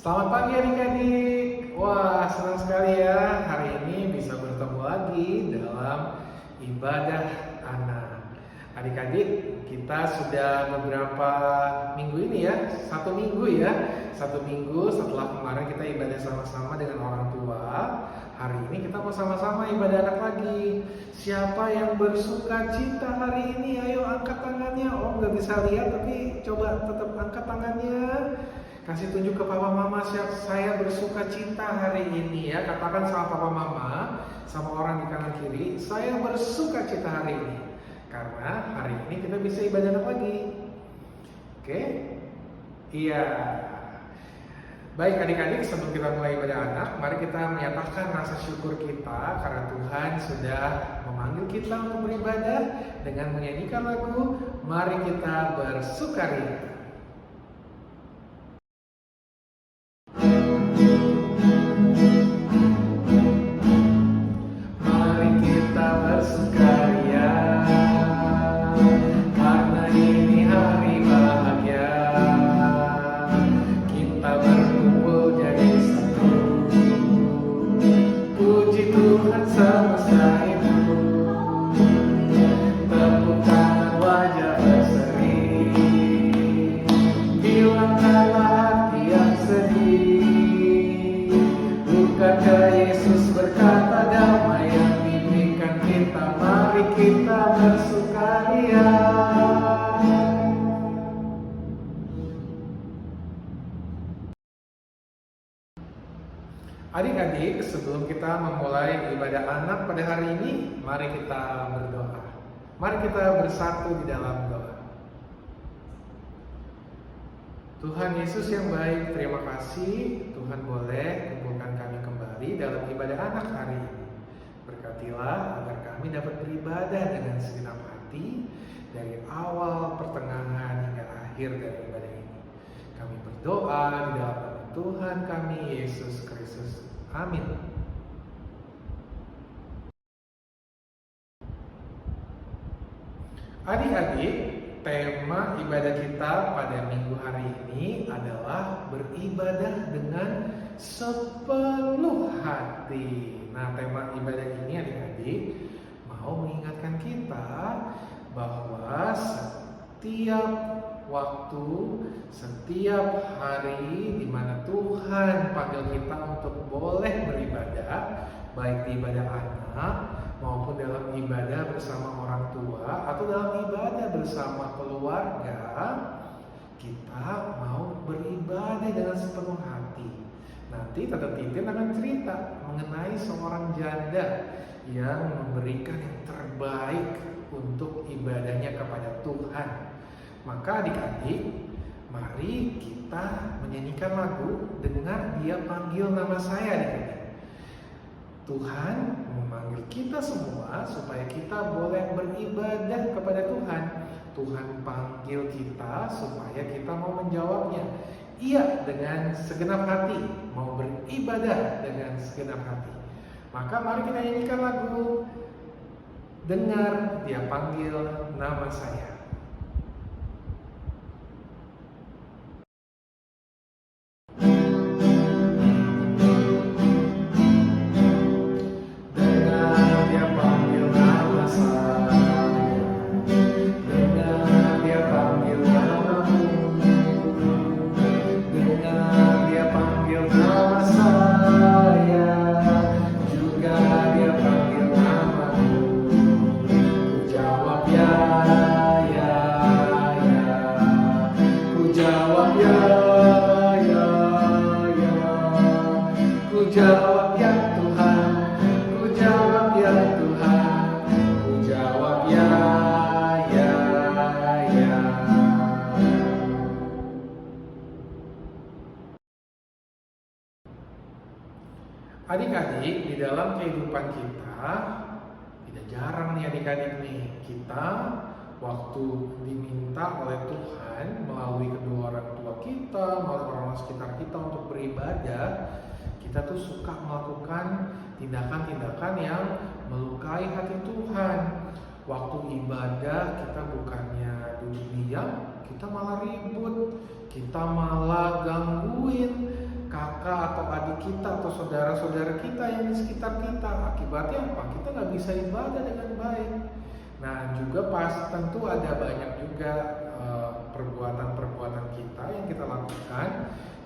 Selamat pagi adik-adik. Wah, senang sekali ya hari ini bisa bertemu lagi dalam ibadah anak. Adik-adik, kita sudah beberapa minggu ini ya, satu minggu setelah kemarin kita ibadah sama-sama dengan orang tua. Hari ini kita mau sama-sama ibadah anak lagi. Siapa yang bersuka cita hari ini? Ayo angkat tangannya. Oh, nggak bisa lihat tapi coba tetap angkat tangannya. Kasih tunjuk ke papa mama, saya bersuka cita hari ini ya. Katakan sama papa mama, sama orang di kanan kiri, saya bersuka cita hari ini. Karena hari ini kita bisa ibadah lagi. Oke? Iya. Baik adik-adik, sebelum kita mulai ibadah anak, mari kita menyatakan rasa syukur kita karena Tuhan sudah memanggil kita untuk beribadah dengan menyanyikan lagu Mari Kita Bersukaria. Adik-adik, sebelum kita memulai ibadah anak pada hari ini, mari kita berdoa. Mari kita bersatu di dalam doa. Tuhan Yesus yang baik, terima kasih Tuhan boleh kumpulkan kami kembali dalam ibadah anak hari ini. Berkatilah agar kami dapat beribadah dengan segenap hati dari awal, pertengahan, hingga akhir dari ibadah ini. Kami berdoa di dalam nama Tuhan kami Yesus Kristus. Amin. Adik-adik, tema ibadah kita pada minggu hari ini adalah beribadah dengan sepenuh hati. Nah, tema ibadah ini adik-adik mau mengingatkan kita bahwa setiap waktu, setiap hari di mana Tuhan panggil kita untuk boleh beribadah, baik di ibadah anak maupun dalam ibadah bersama orang tua atau dalam ibadah bersama keluarga, kita mau beribadah dengan sepenuh hati. Nanti Tante Titin akan cerita mengenai seorang janda yang memberikan yang terbaik untuk ibadahnya kepada Tuhan. Maka adik-adik, mari kita menyanyikan lagu Dengar Dia Panggil Nama Saya adik-adik. Tuhan memanggil kita semua supaya kita boleh beribadah kepada Tuhan. Tuhan panggil kita supaya kita mau menjawabnya. Iya, dengan segenap hati, mau beribadah dengan segenap hati. Maka mari kita nyanyikan lagu Dengar Dia Panggil Nama Saya. Jawab ya Tuhan, ku jawab ya Tuhan, ku jawab ya. Adik-adik, di dalam kehidupan kita tidak jarang nih adik-adik nih, kita waktu diminta oleh Tuhan melalui kedua orang tua kita, melalui orang sekitar kita untuk beribadah, kita tuh suka melakukan tindakan-tindakan yang melukai hati Tuhan. Waktu ibadah kita bukannya duduk diam, kita malah ribut, kita malah gangguin. kakak atau adik kita atau saudara-saudara kita yang di sekitar kita. Akibatnya apa? Kita nggak bisa ibadah dengan baik. Nah, juga tentu ada banyak juga perbuatan-perbuatan kita yang kita lakukan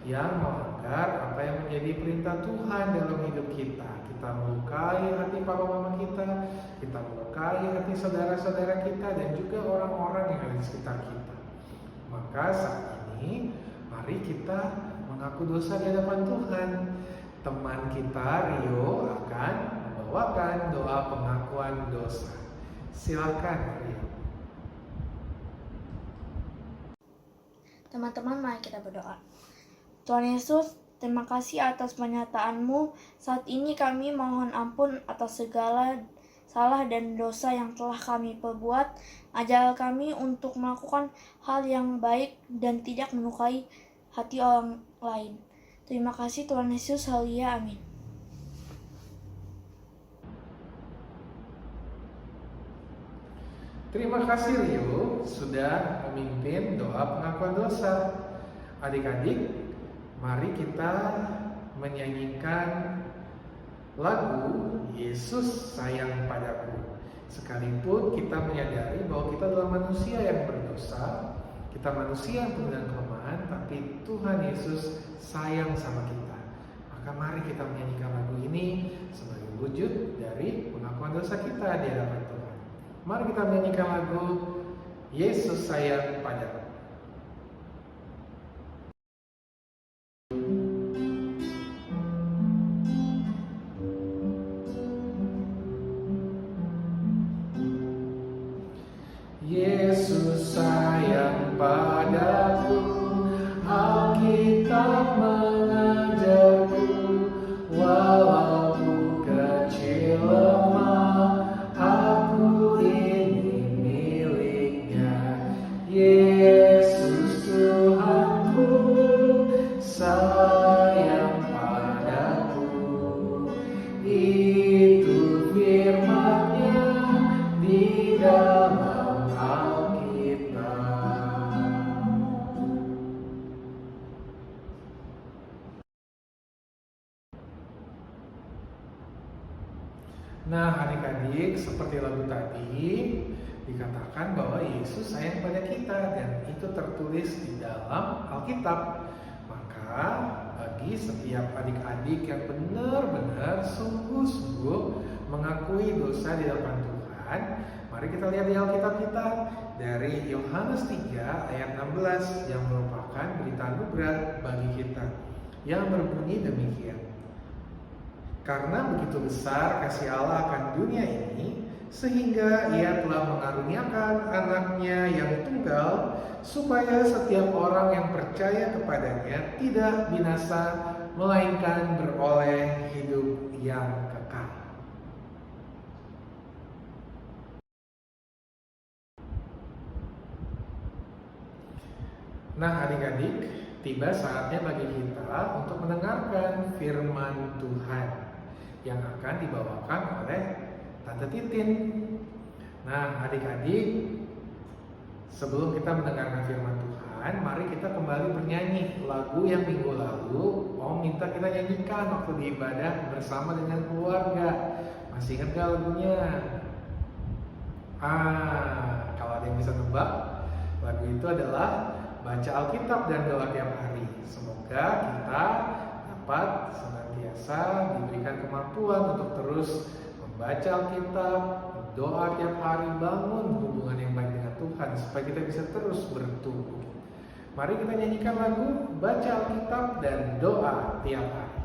yang melanggar apa yang menjadi perintah Tuhan dalam hidup kita. Kita melukai hati papa mama kita melukai hati saudara-saudara kita, dan juga orang-orang yang ada di sekitar kita. Maka saat ini, mari kita mengaku dosa di hadapan Tuhan. Teman kita Rio akan membawakan doa pengakuan dosa. Silakan Rio. Teman-teman, mari kita berdoa. Tuhan Yesus, terima kasih atas pernyataan-Mu. Saat ini kami mohon ampun atas segala salah dan dosa yang telah kami perbuat. Ajar kami untuk melakukan hal yang baik dan tidak melukai hati orang lain. Terima kasih Tuhan Yesus, haleluya, amin. Terima kasih Rio sudah memimpin doa pengakuan dosa. Adik-adik, mari kita menyanyikan lagu Yesus Sayang Padaku. Sekalipun kita menyadari bahwa kita adalah manusia yang berdosa, kita manusia yang penuh dengan kelemahan, tapi Tuhan Yesus sayang sama kita. Maka mari kita menyanyikan lagu ini sebagai wujud dari pengakuan dosa kita di hadapan Tuhan. Mari kita menyanyikan lagu Yesus Sayang Padaku. Yesus sayang padaku, Alkitab mengajarku, walaupun kecil lemah, aku ini miliknya. Yesus Tuhanku sayang padaku, itu firman-Nya di dalam Nah, adik-adik, seperti lagu tadi dikatakan bahwa Yesus sayang pada kita, dan itu tertulis di dalam Alkitab. Maka bagi setiap adik-adik yang benar-benar sungguh-sungguh mengakui dosa di hadapan Tuhan, mari kita lihat di Alkitab kita dari Yohanes 3 ayat 16 yang merupakan berita anugerah bagi kita, yang berbunyi demikian. Karena begitu besar kasih Allah akan dunia ini, sehingga Ia telah mengaruniakan anaknya yang tunggal, supaya setiap orang yang percaya kepadanya tidak binasa, melainkan beroleh hidup yang kekal. Nah, adik-adik, tiba saatnya bagi kita untuk mendengarkan firman Tuhan yang akan dibawakan oleh Tante Titin. Nah, adik-adik, sebelum kita mendengarkan firman Tuhan, mari kita kembali bernyanyi lagu yang minggu lalu Om minta kita nyanyikan waktu di ibadah bersama dengan keluarga. Masih ingat gak lagunya? Kalau ada yang bisa tebak, lagu itu adalah baca Alkitab dan doa tiap hari. Semoga kita dapat senantiasa diberikan kemampuan untuk terus membaca Alkitab, doa tiap hari, bangun hubungan yang baik dengan Tuhan supaya kita bisa terus bertumbuh. Mari kita nyanyikan lagu baca Alkitab dan doa tiap hari.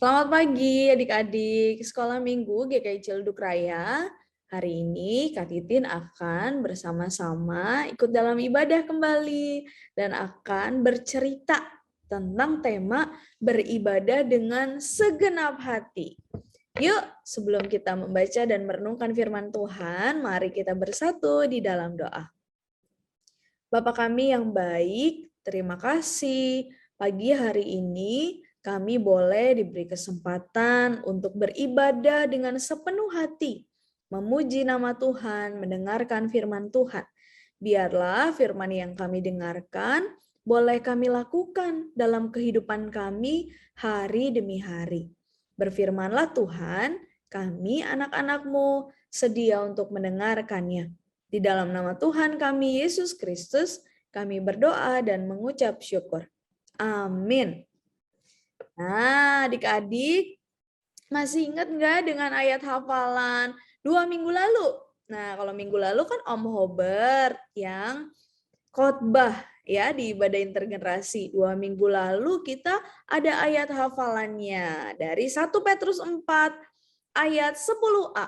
Selamat pagi adik-adik Sekolah Minggu GKI Ciledug Raya. Hari ini Kak Titin akan bersama-sama ikut dalam ibadah kembali dan akan bercerita tentang tema beribadah dengan segenap hati. Yuk, sebelum kita membaca dan merenungkan firman Tuhan, mari kita bersatu di dalam doa. Bapa kami yang baik, terima kasih pagi hari ini kami boleh diberi kesempatan untuk beribadah dengan sepenuh hati, memuji nama Tuhan, mendengarkan firman Tuhan. Biarlah firman yang kami dengarkan boleh kami lakukan dalam kehidupan kami hari demi hari. Berfirmanlah Tuhan, kami anak-anak-Mu sedia untuk mendengarkannya. Di dalam nama Tuhan kami, Yesus Kristus, kami berdoa dan mengucap syukur. Amin. Nah, adik-adik, masih ingat nggak dengan ayat hafalan 2 minggu lalu? Nah, kalau minggu lalu kan Om Hobert yang khotbah ya di ibadah intergenerasi. 2 minggu lalu kita ada ayat hafalannya dari 1 Petrus 4 ayat 10a.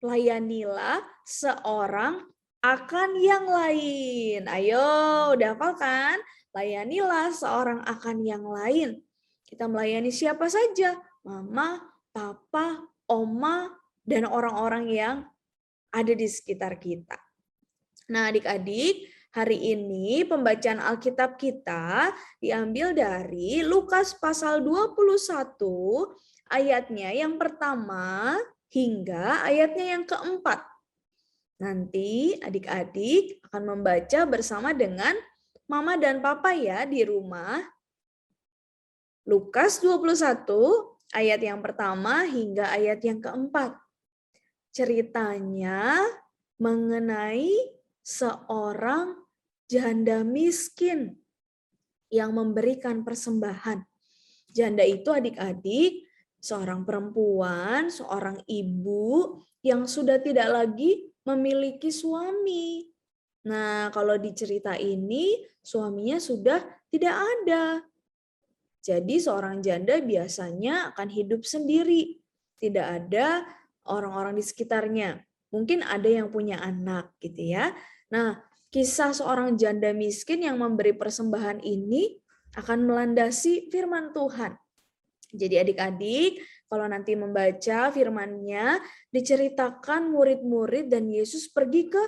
Layanilah seorang akan yang lain. Ayo, udah hafal kan? Layanilah seorang akan yang lain. Kita melayani siapa saja, mama, papa, oma, dan orang-orang yang ada di sekitar kita. Nah, adik-adik, hari ini pembacaan Alkitab kita diambil dari Lukas pasal 21, ayatnya yang pertama hingga ayatnya yang keempat. Nanti adik-adik akan membaca bersama dengan mama dan papa ya di rumah. Lukas 21 ayat yang pertama hingga ayat yang keempat. Ceritanya mengenai seorang janda miskin yang memberikan persembahan. Janda itu adik-adik, seorang perempuan, seorang ibu yang sudah tidak lagi memiliki suami. Nah, kalau di cerita ini suaminya sudah tidak ada. Jadi seorang janda biasanya akan hidup sendiri. Tidak ada orang-orang di sekitarnya. Mungkin ada yang punya anak gitu ya. Nah, kisah seorang janda miskin yang memberi persembahan ini akan melandasi firman Tuhan. Jadi adik-adik, kalau nanti membaca firman-Nya, diceritakan murid-murid dan Yesus pergi ke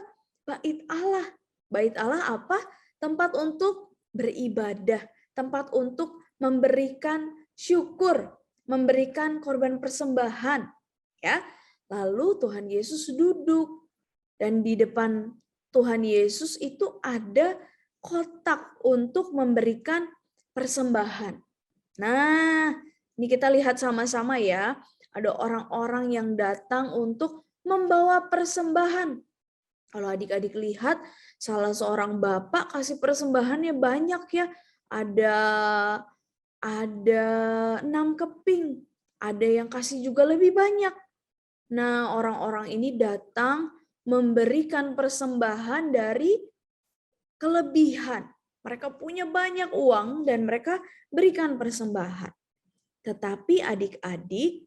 Bait Allah. Bait Allah apa? Tempat untuk beribadah, tempat untuk memberikan syukur, memberikan korban persembahan, ya. Lalu Tuhan Yesus duduk dan di depan Tuhan Yesus itu ada kotak untuk memberikan persembahan. Nah, ini kita lihat sama-sama ya. Ada orang-orang yang datang untuk membawa persembahan. Kalau adik-adik lihat, salah seorang bapak kasih persembahannya banyak ya. Ada 6 keping, ada yang kasih juga lebih banyak. Nah, orang-orang ini datang memberikan persembahan dari kelebihan. Mereka punya banyak uang dan mereka berikan persembahan. Tetapi adik-adik,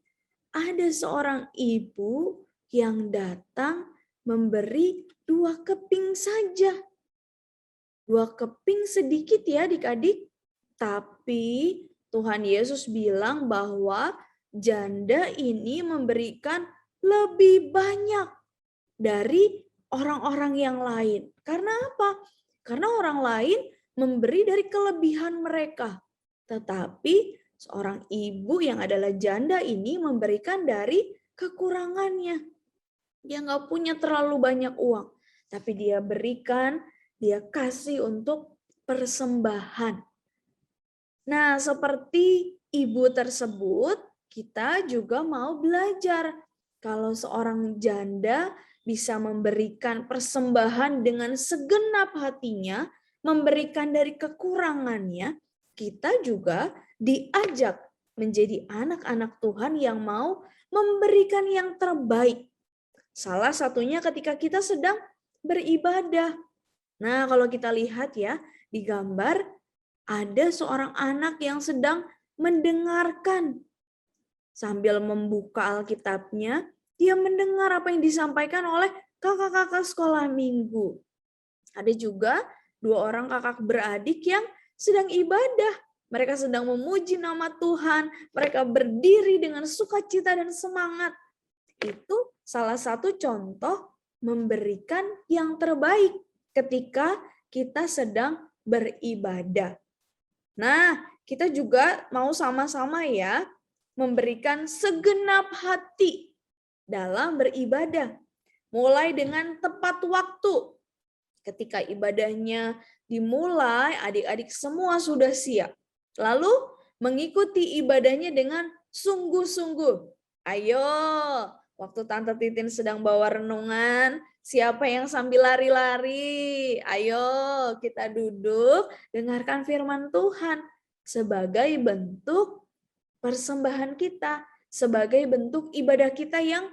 ada seorang ibu yang datang memberi 2 keping saja. 2 keping sedikit ya adik-adik. Tapi Tuhan Yesus bilang bahwa janda ini memberikan lebih banyak dari orang-orang yang lain. Karena apa? Karena orang lain memberi dari kelebihan mereka. Tetapi seorang ibu yang adalah janda ini memberikan dari kekurangannya. Dia nggak punya terlalu banyak uang. Tapi dia berikan, dia kasih untuk persembahan. Nah, seperti ibu tersebut, kita juga mau belajar. Kalau seorang janda bisa memberikan persembahan dengan segenap hatinya, memberikan dari kekurangannya, kita juga diajak menjadi anak-anak Tuhan yang mau memberikan yang terbaik. Salah satunya ketika kita sedang beribadah. Nah, kalau kita lihat ya, di gambar ada seorang anak yang sedang mendengarkan. Sambil membuka Alkitabnya, dia mendengar apa yang disampaikan oleh kakak-kakak sekolah minggu. Ada juga 2 orang kakak beradik yang sedang ibadah. Mereka sedang memuji nama Tuhan. Mereka berdiri dengan sukacita dan semangat. Itu salah satu contoh memberikan yang terbaik ketika kita sedang beribadah. Nah, kita juga mau sama-sama ya memberikan segenap hati dalam beribadah. Mulai dengan tepat waktu. Ketika ibadahnya dimulai, adik-adik semua sudah siap. Lalu mengikuti ibadahnya dengan sungguh-sungguh. Ayo, waktu Tante Titin sedang bawa renungan, siapa yang sambil lari-lari? Ayo, kita duduk, dengarkan firman Tuhan sebagai bentuk persembahan kita, sebagai bentuk ibadah kita yang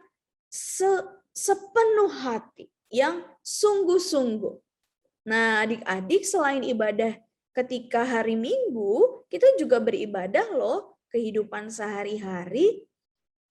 sepenuh hati, yang sungguh-sungguh. Nah, adik-adik, selain ibadah ketika hari Minggu, kita juga beribadah loh kehidupan sehari-hari.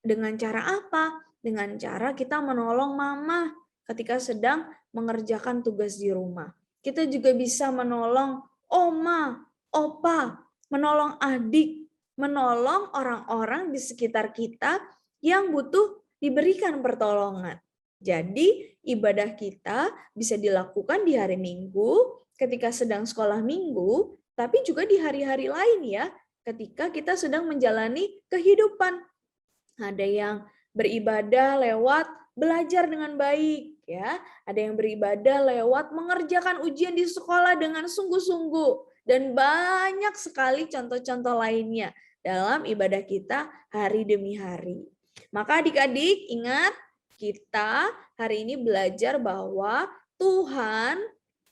Dengan cara apa? Dengan cara kita menolong mama ketika sedang mengerjakan tugas di rumah. Kita juga bisa menolong oma, opa, menolong adik, menolong orang-orang di sekitar kita yang butuh diberikan pertolongan. Jadi ibadah kita bisa dilakukan di hari Minggu ketika sedang sekolah minggu, tapi juga di hari-hari lain ya, ketika kita sedang menjalani kehidupan. Ada yang beribadah lewat belajar dengan baik ya, ada yang beribadah lewat mengerjakan ujian di sekolah dengan sungguh-sungguh, dan banyak sekali contoh-contoh lainnya dalam ibadah kita hari demi hari. Maka adik-adik ingat, kita hari ini belajar bahwa Tuhan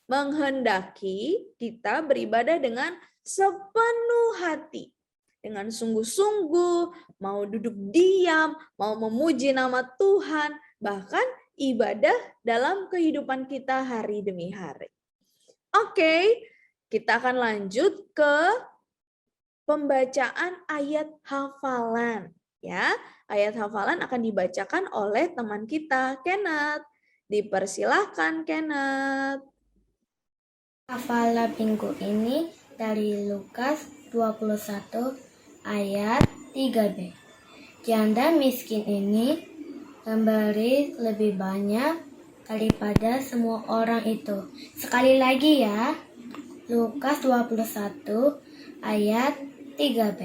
menghendaki kita beribadah dengan sepenuh hati, dengan sungguh-sungguh, mau duduk diam, mau memuji nama Tuhan, bahkan ibadah dalam kehidupan kita hari demi hari. Oke, kita akan lanjut ke pembacaan ayat hafalan. Ya, ayat hafalan akan dibacakan oleh teman kita, Kenneth. Dipersilahkan, Kenneth. Hafalan minggu ini dari Lukas 21 ayat 3b. Janda miskin ini memberi lebih banyak daripada semua orang itu. Sekali lagi ya, Lukas 21 ayat 3b.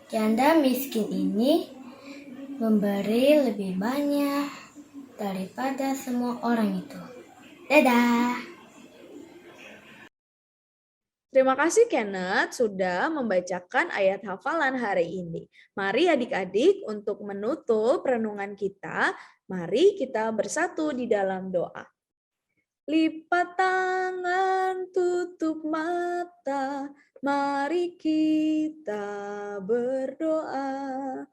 Janda miskin ini memberi lebih banyak daripada semua orang itu. Dadah! Terima kasih Kenneth sudah membacakan ayat hafalan hari ini. Mari adik-adik untuk menutup renungan kita, mari kita bersatu di dalam doa. Lipat tangan, tutup mata, mari kita berdoa.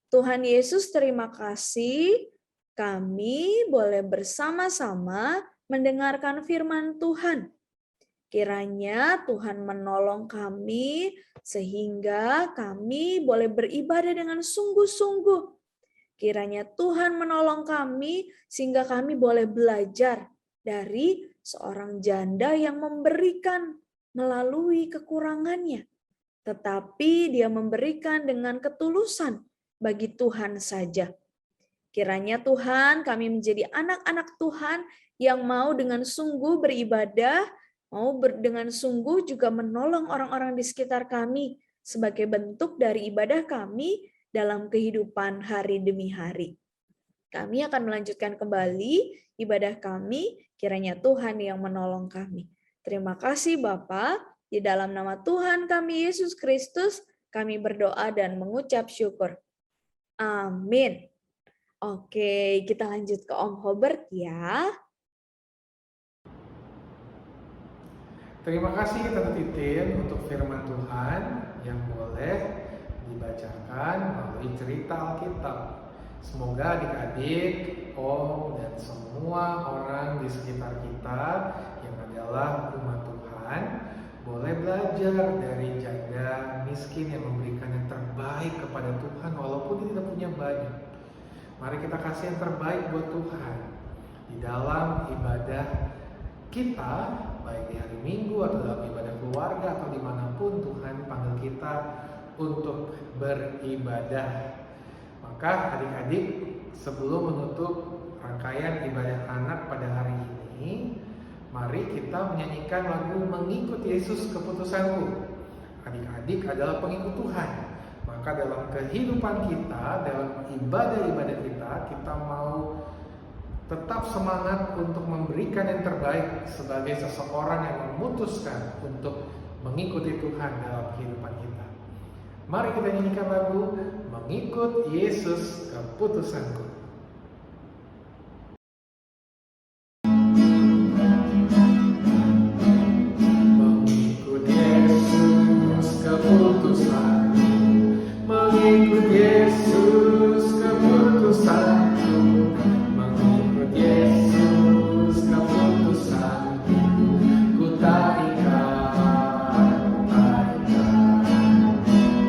Tuhan Yesus, terima kasih kami boleh bersama-sama mendengarkan firman Tuhan. Kiranya Tuhan menolong kami sehingga kami boleh beribadah dengan sungguh-sungguh. Kiranya Tuhan menolong kami sehingga kami boleh belajar dari seorang janda yang memberikan melalui kekurangannya. Tetapi dia memberikan dengan ketulusan bagi Tuhan saja. Kiranya Tuhan kami menjadi anak-anak Tuhan yang mau dengan sungguh beribadah, mau dengan sungguh juga menolong orang-orang di sekitar kami sebagai bentuk dari ibadah kami dalam kehidupan hari demi hari. Kami akan melanjutkan kembali ibadah kami, kiranya Tuhan yang menolong kami. Terima kasih Bapa, di dalam nama Tuhan kami Yesus Kristus, kami berdoa dan mengucap syukur. Amin. Oke, kita lanjut ke Om Hobert ya. Terima kasih Tante Titin untuk firman Tuhan yang boleh dibacakan melalui cerita Alkitab. Semoga adik-adik, Om, dan semua orang di sekitar kita yang adalah umat Tuhan boleh belajar dari janda ada miskin yang memberikan yang terbaik kepada Tuhan walaupun dia tidak punya banyak. Mari kita kasih yang terbaik buat Tuhan di dalam ibadah kita, baik di hari Minggu atau dalam ibadah keluarga atau dimanapun Tuhan panggil kita untuk beribadah. Maka adik-adik, sebelum menutup rangkaian ibadah anak pada hari ini, mari kita menyanyikan lagu Mengikut Yesus Keputusanku. Adik-adik adalah pengikut Tuhan. Maka dalam kehidupan kita, dalam ibadah-ibadah kita mau tetap semangat untuk memberikan yang terbaik sebagai seseorang yang memutuskan untuk mengikuti Tuhan dalam kehidupan kita. Mari kita nyanyikan lagu Mengikut Yesus Keputusanku. Mengikut Yesus keputusanku, mengikut Yesus keputusanku, mengikut Yesus keputusanku, ku tak ikat,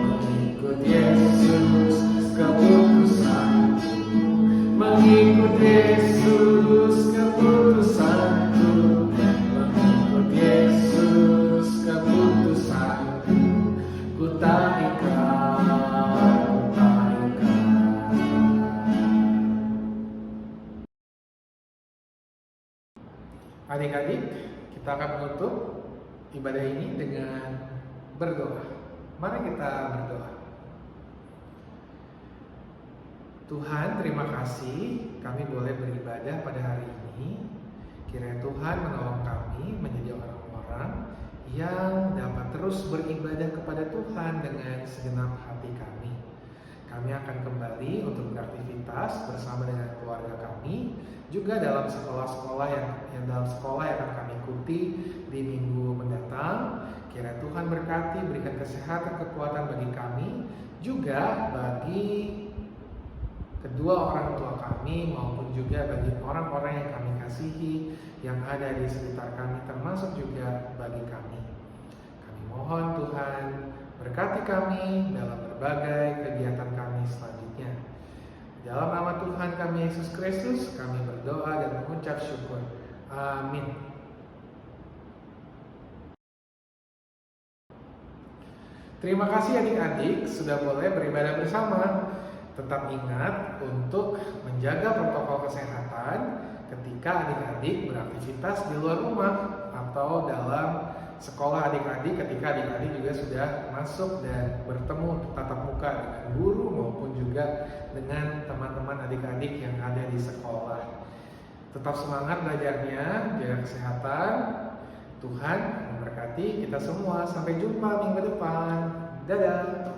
mengikut Yesus keputusanku, mengikut Yesus keputusanku, mengikut Yesus keputusanku, ku tak ikat, ku tak ikat. Adik-adik, kita akan menutup ibadah ini dengan berdoa. Mari kita berdoa. Tuhan, terima kasih kami boleh beribadah pada hari ini. Kiranya Tuhan menolong kami menjadi orang-orang yang dapat terus beribadah kepada Tuhan dengan segenap hati kami. Kami akan kembali untuk beraktivitas bersama dengan keluarga kami, juga dalam sekolah-sekolah yang dalam sekolah yang akan kami ikuti di minggu mendatang. Kiranya Tuhan berkati, berikan kesehatan, kekuatan bagi kami, juga bagi kedua orang tua kami maupun juga bagi orang-orang yang kami kasihi yang ada di sekitar kami, termasuk juga bagi kami. Kami mohon Tuhan berkati kami dalam berbagai kegiatan kami selanjutnya. Dalam nama Tuhan kami Yesus Kristus, kami berdoa dan mengucap syukur. Amin. Terima kasih adik-adik sudah boleh beribadah bersama. Tetap ingat untuk menjaga protokol kesehatan ketika adik-adik beraktivitas di luar rumah atau dalam sekolah adik-adik, ketika adik-adik juga sudah masuk dan bertemu tatap muka dengan guru maupun juga dengan teman-teman adik-adik yang ada di sekolah. Tetap semangat belajarnya, jaga kesehatan. Tuhan memberkati kita semua. Sampai jumpa minggu depan. Dadah.